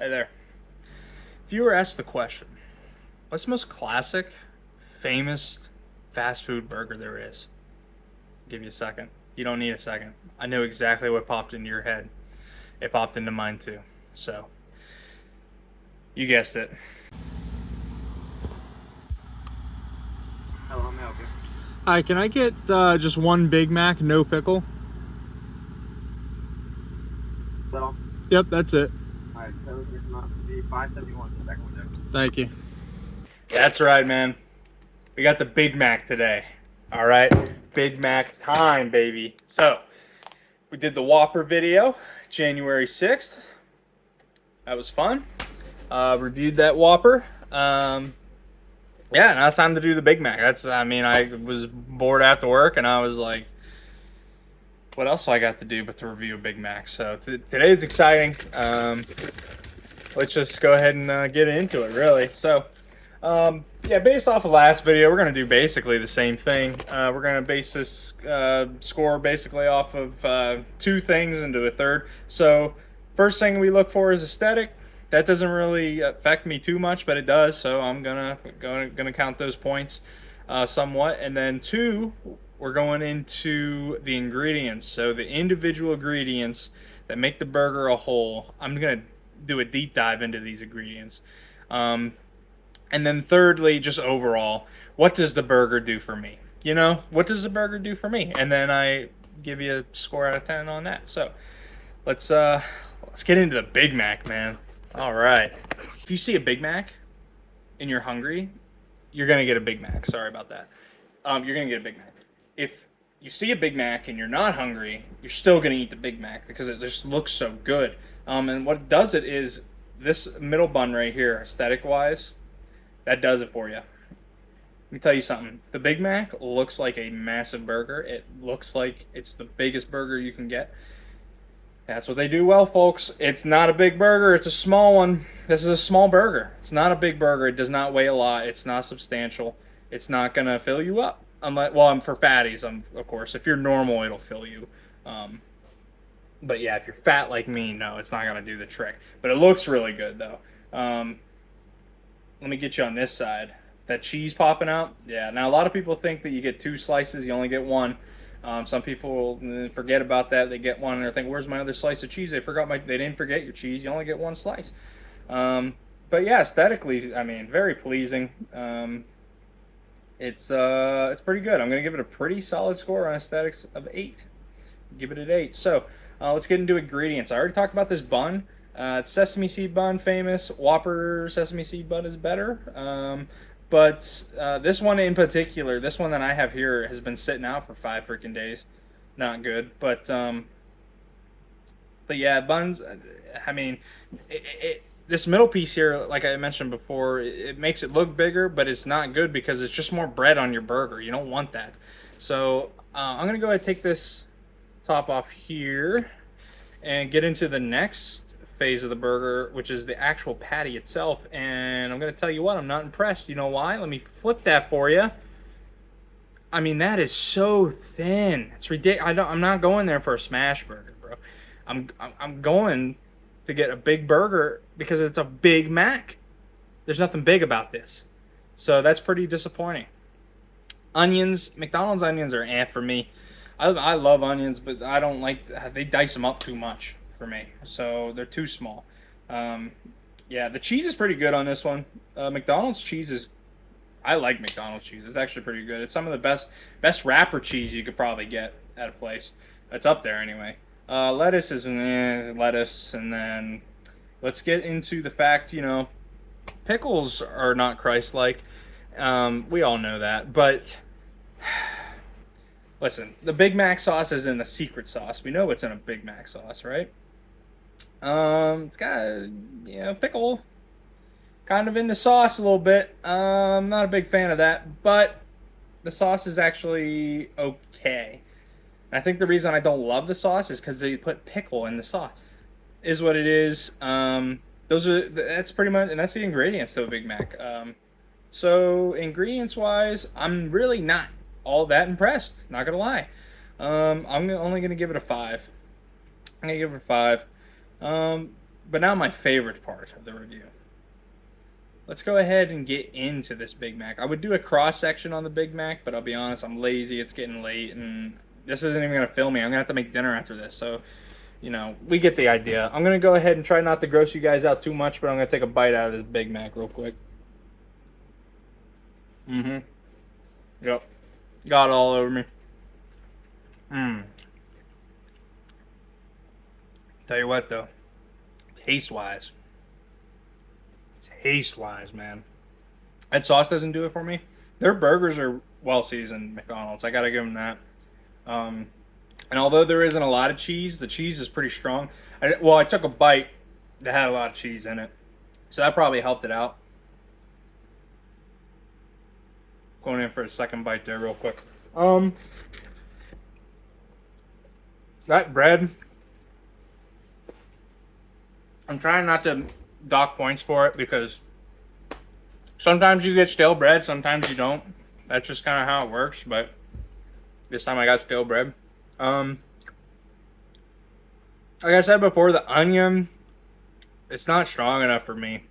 Hey there. If you were asked the question, what's the most classic, famous fast food burger there is? I'll give you a second. You don't need a second. I know exactly what popped into your head. It popped into mine too. So, you guessed it. Hello, may I help you? Hi, can I get just one Big Mac, no pickle? So, Yep, that's it. alright, so it's not the 571, the second one there. Thank you. That's right, man. We got the Big Mac today. Alright, Big Mac time, baby. So, we did the Whopper video, January 6th. That was fun. Reviewed that Whopper. Yeah, now it's time to do the Big Mac. I was bored after work, and I was like, what else do I got to do but to review a Big Mac? So today's exciting. Let's just go ahead and get into it, really. So, yeah, based off of last video, we're going to do basically the same thing. We're going to base this score basically off of two things into a third. So, first thing we look for is aesthetic. That doesn't really affect me too much, but it does. So I'm gonna count those points somewhat. And then two, we're going into the ingredients. So the individual ingredients that make the burger a whole. I'm gonna do a deep dive into these ingredients. And then thirdly, just overall, what does the burger do for me? You know, what does the burger do for me? And then I give you a score out of 10 on that. So let's get into the Big Mac, man. All right. If you see a Big Mac and you're hungry, you're going to get a Big Mac. Sorry about that. You're going to get a Big Mac. If you see a Big Mac and you're not hungry, you're still going to eat the Big Mac because it just looks so good. And what does it is this middle bun right here, aesthetic-wise, that does it for you. Let me tell you something. The Big Mac looks like a massive burger. It looks like it's the biggest burger you can get. That's what they do well, folks. It's not a big burger. It's a small one. This is a small burger. It's not a big burger. It does not weigh a lot. It's not substantial. It's not going to fill you up. Unless, well, I'm for fatties, of course. If you're normal, it'll fill you. But yeah, if you're fat like me, no, it's not going to do the trick. But it looks really good, though. Let me get you on this side. That cheese popping out. Yeah, now a lot of people think that you get two slices. You only get one. Some people forget about that. They get one and they think, "Where's my other slice of cheese?" They didn't forget your cheese. You only get one slice. But yeah, aesthetically, I mean, very pleasing. It's pretty good. I'm gonna give it a pretty solid score on aesthetics of 8. Give it an 8. So let's get into ingredients. I already talked about this bun. It's sesame seed bun, famous. Whopper sesame seed bun is better. But this one in particular, this one that I have here, has been sitting out for 5 freaking days. Not good, but yeah, buns. I mean, this middle piece here, like I mentioned before, it makes it look bigger, but it's not good because it's just more bread on your burger. You don't want that. So I'm gonna go ahead and take this top off here and get into the next phase of the burger, which is the actual patty itself. And I'm gonna tell you what, I'm not impressed. You know why? Let me flip that for you. I mean, that is so thin. It's ridiculous. I'm not going there for a smash burger, bro. I'm going to get a big burger because it's a Big Mac. There's nothing big about this, so that's pretty disappointing. Onions, McDonald's onions are for me. I love onions, but I don't like, they dice them up too much for me, so they're too small. Yeah, the cheese is pretty good on this one. McDonald's cheese is, I like McDonald's cheese. It's actually pretty good. It's some of the best wrapper cheese you could probably get at a place. It's up there anyway. Lettuce is lettuce, and then let's get into the fact, you know, pickles are not Christ-like. We all know that, but listen, the Big Mac sauce is in the secret sauce. We know what's in a Big Mac sauce, right? It's got, you know, pickle kind of in the sauce a little bit. I'm not a big fan of that, but the sauce is actually okay. And I think the reason I don't love the sauce is because they put pickle in the sauce. Is what it is. That's pretty much, and that's the ingredients to a Big Mac. So ingredients wise, I'm really not all that impressed. Not gonna lie. I'm only gonna give it a 5. I'm gonna give it a 5. But now my favorite part of the review. Let's go ahead and get into this Big Mac. I would do a cross section on the Big Mac, but I'll be honest, I'm lazy. It's getting late, and this isn't even gonna fill me. I'm gonna have to make dinner after this, so you know, we get the idea. I'm gonna go ahead and try not to gross you guys out too much, but I'm gonna take a bite out of this Big Mac real quick. Yep. Got it all over me. Tell you what though, taste wise, man, that sauce doesn't do it for me. Their burgers are well seasoned, McDonald's. I gotta give them that. And although there isn't a lot of cheese, the cheese is pretty strong. I took a bite that had a lot of cheese in it, so that probably helped it out. Going in for a second bite there, real quick. That bread, I'm trying not to dock points for it because sometimes you get stale bread, sometimes you don't. That's just kind of how it works. But this time I got stale bread. Like I said before, the onion, it's not strong enough for me.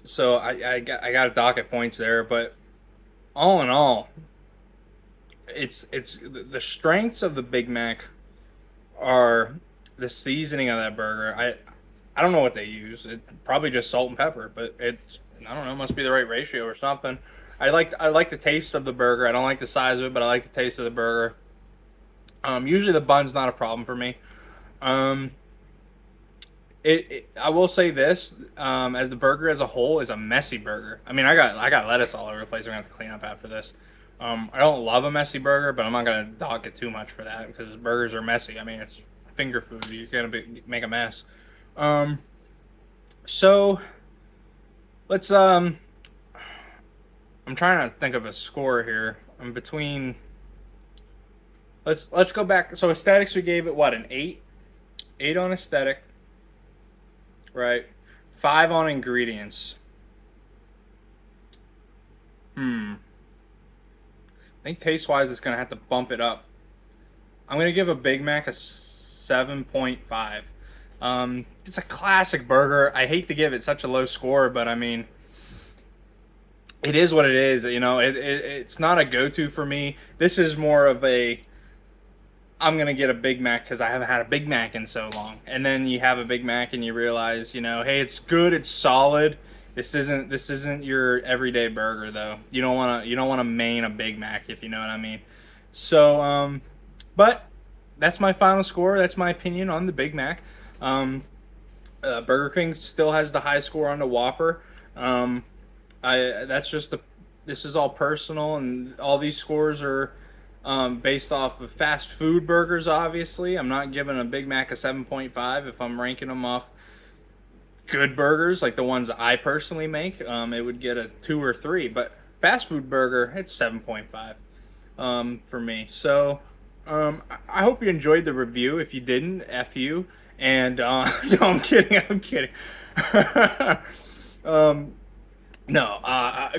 So I got to dock at points there. But all in all, it's the strengths of the Big Mac are the seasoning of that burger. I don't know what they use. It probably just salt and pepper, but it's, I don't know, must be the right ratio or something. I like the taste of the burger. I don't like the size of it, but I like the taste of the burger. Usually the bun's not a problem for me. I will say this, as the burger as a whole is a messy burger. I mean, I got lettuce all over the place. I'm gonna have to clean up after this. I don't love a messy burger, but I'm not gonna dock it too much for that because burgers are messy. I mean, it's finger food. You're gonna make a mess. So let's I'm trying to think of a score here. I'm between. Let's go back. So aesthetics, we gave it what, an 8? 8 on aesthetic. Right. 5 on ingredients. I think taste wise it's gonna have to bump it up. I'm gonna give a Big Mac a 7.5. It's a classic burger. I hate to give it such a low score, but I mean, it is what it is. You know, it's not a go-to for me. This is more of a, I'm gonna get a Big Mac because I haven't had a Big Mac in so long. And then you have a Big Mac and you realize, you know, hey, it's good, it's solid. This isn't your everyday burger though. You don't wanna main a Big Mac, if you know what I mean. So, but that's my final score. That's my opinion on the Big Mac. Burger King still has the high score on the Whopper. This is all personal, and all these scores are based off of fast food burgers. Obviously, I'm not giving a Big Mac a 7.5 if I'm ranking them off good burgers like the ones I personally make. It would get a 2 or 3, but fast food burger, it's 7.5 for me. So I hope you enjoyed the review. If you didn't, F you. And no, I'm kidding. No,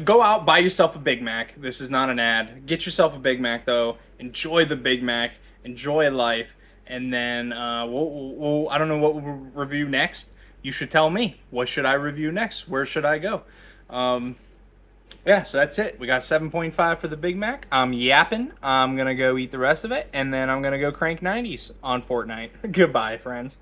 go out, buy yourself a Big Mac. This is not an ad. Get yourself a Big Mac though. Enjoy the Big Mac. Enjoy life. And then I don't know what we'll review next. You should tell me. What should I review next? Where should I go? Yeah, so that's it. We got 7.5 for the Big Mac. I'm yapping. I'm gonna go eat the rest of it, and then I'm gonna go crank 90s on Fortnite. Goodbye, friends.